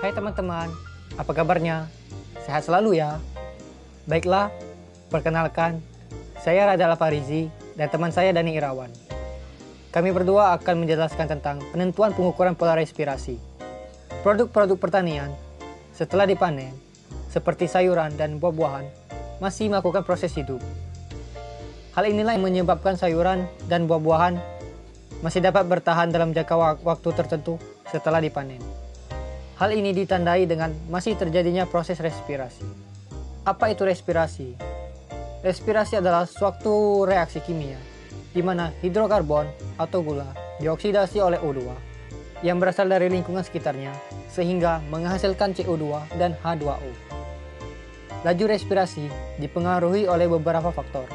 Hai teman-teman, apa kabarnya? Sehat selalu ya? Baiklah, perkenalkan, saya Radha Farizi dan teman saya Dani Irawan. Kami berdua akan menjelaskan tentang penentuan pengukuran pola respirasi. Produk-produk pertanian setelah dipanen, seperti sayuran dan buah-buahan, masih melakukan proses hidup. Hal inilah yang menyebabkan sayuran dan buah-buahan masih dapat bertahan dalam jangka waktu tertentu setelah dipanen. Hal ini ditandai dengan masih terjadinya proses respirasi. Apa itu respirasi? Respirasi adalah suatu reaksi kimia di mana hidrokarbon atau gula dioksidasi oleh O2 yang berasal dari lingkungan sekitarnya sehingga menghasilkan CO2 dan H2O. Laju respirasi dipengaruhi oleh beberapa faktor,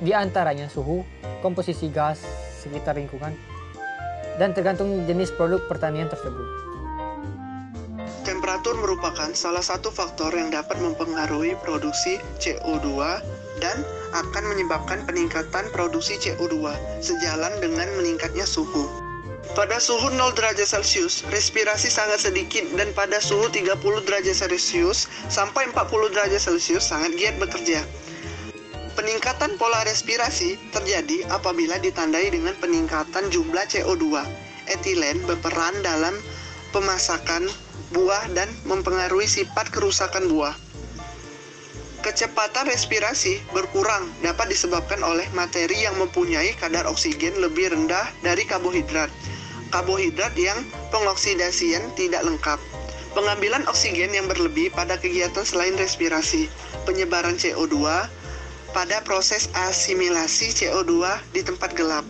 di antaranya suhu, komposisi gas sekitar lingkungan, dan tergantung jenis produk pertanian tersebut. Temperatur merupakan salah satu faktor yang dapat mempengaruhi produksi CO2 dan akan menyebabkan peningkatan produksi CO2 sejalan dengan meningkatnya suhu. Pada suhu 0 derajat Celcius, respirasi sangat sedikit dan pada suhu 30 derajat Celcius sampai 40 derajat Celcius sangat giat bekerja. Peningkatan pola respirasi terjadi apabila ditandai dengan peningkatan jumlah CO2. Etilen berperan dalam pemasakan buah dan mempengaruhi sifat kerusakan buah. Kecepatan respirasi berkurang dapat disebabkan oleh materi yang mempunyai kadar oksigen lebih rendah dari karbohidrat. Karbohidrat yang pengoksidasian tidak lengkap. Pengambilan oksigen yang berlebih pada kegiatan selain respirasi. Penyebaran CO2 pada proses asimilasi CO2 di tempat gelap.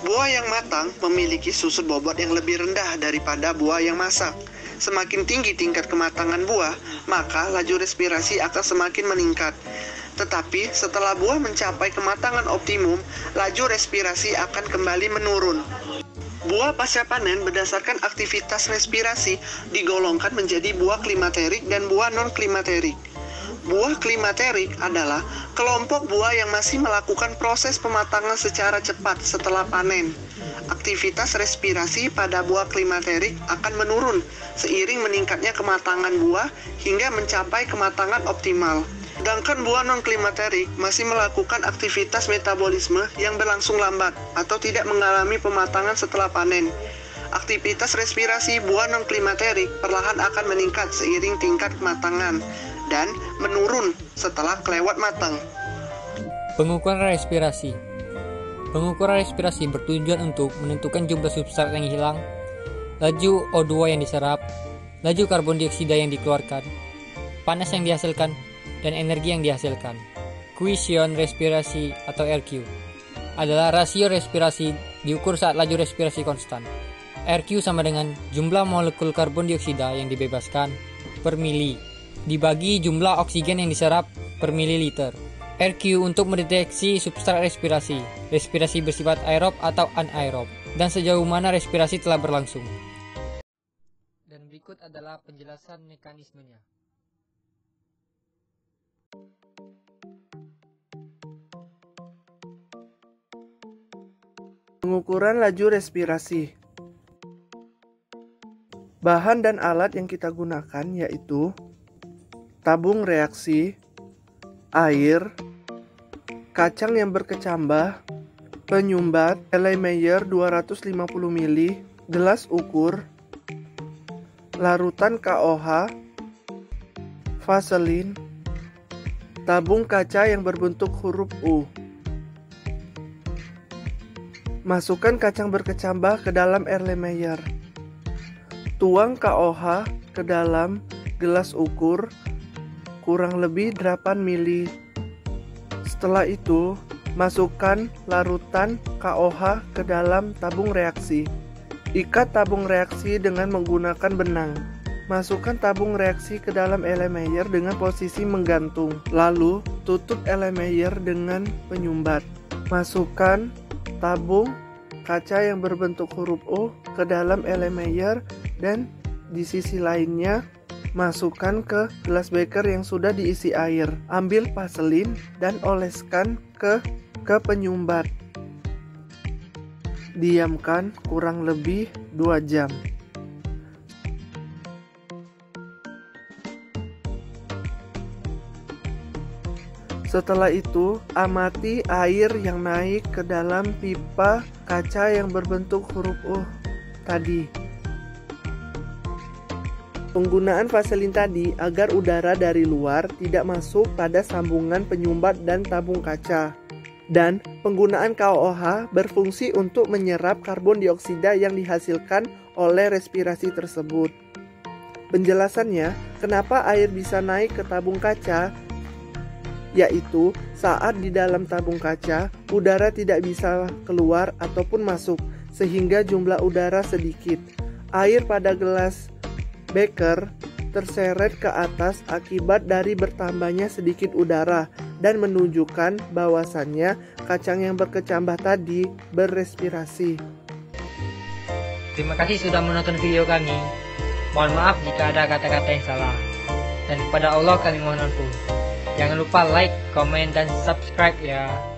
Buah yang matang memiliki susut bobot yang lebih rendah daripada buah yang masak. Semakin tinggi tingkat kematangan buah, maka laju respirasi akan semakin meningkat. Tetapi setelah buah mencapai kematangan optimum, laju respirasi akan kembali menurun. Buah pasca panen berdasarkan aktivitas respirasi digolongkan menjadi buah klimaterik dan buah non-klimaterik. Buah klimaterik adalah kelompok buah yang masih melakukan proses pematangan secara cepat setelah panen. Aktivitas respirasi pada buah klimaterik akan menurun seiring meningkatnya kematangan buah hingga mencapai kematangan optimal. Sedangkan buah non-klimaterik masih melakukan aktivitas metabolisme yang berlangsung lambat atau tidak mengalami pematangan setelah panen. Aktivitas respirasi buah non-klimaterik perlahan akan meningkat seiring tingkat kematangan dan menurun setelah kelewat matang. Pengukuran respirasi. Pengukuran respirasi bertujuan untuk menentukan jumlah substrat yang hilang, laju O2 yang diserap, laju karbon dioksida yang dikeluarkan, panas yang dihasilkan, dan energi yang dihasilkan. Kuision respirasi atau RQ adalah rasio respirasi diukur saat laju respirasi konstan. RQ sama dengan jumlah molekul karbon dioksida yang dibebaskan per mili dibagi jumlah oksigen yang diserap per mililiter. RQ untuk mendeteksi substrat respirasi, respirasi bersifat aerob atau anaerob, dan sejauh mana respirasi telah berlangsung. Dan berikut adalah penjelasan mekanismenya. Pengukuran laju respirasi. Bahan dan alat yang kita gunakan yaitu tabung reaksi, air, kacang yang berkecambah, penyumbat, Erlenmeyer 250 ml, gelas ukur, larutan KOH, vaselin, tabung kaca yang berbentuk huruf U. Masukkan kacang berkecambah ke dalam Erlenmeyer. Tuang KOH ke dalam gelas ukur kurang lebih 8 ml. Setelah itu, masukkan larutan KOH ke dalam tabung reaksi. Ikat tabung reaksi dengan menggunakan benang. Masukkan tabung reaksi ke dalam Erlenmeyer dengan posisi menggantung. Lalu, tutup Erlenmeyer dengan penyumbat. Masukkan tabung kaca yang berbentuk huruf O ke dalam Erlenmeyer dan di sisi lainnya masukkan ke gelas beker yang sudah diisi air. Ambil vaselin dan oleskan ke penyumbat. Diamkan kurang lebih 2 jam. Setelah itu, amati air yang naik ke dalam pipa kaca yang berbentuk huruf U tadi. Penggunaan vaselin tadi agar udara dari luar tidak masuk pada sambungan penyumbat dan tabung kaca. Dan penggunaan KOH berfungsi untuk menyerap karbon dioksida yang dihasilkan oleh respirasi tersebut. Penjelasannya, kenapa air bisa naik ke tabung kaca, yaitu saat di dalam tabung kaca, udara tidak bisa keluar ataupun masuk, sehingga jumlah udara sedikit. Air pada gelas beker terseret ke atas akibat dari bertambahnya sedikit udara dan menunjukkan bahwasannya kacang yang berkecambah tadi berrespirasi. Terima kasih sudah menonton video kami. Mohon maaf jika ada kata-kata yang salah. Dan kepada Allah kami mohon ampun. Jangan lupa like, komen, dan subscribe ya.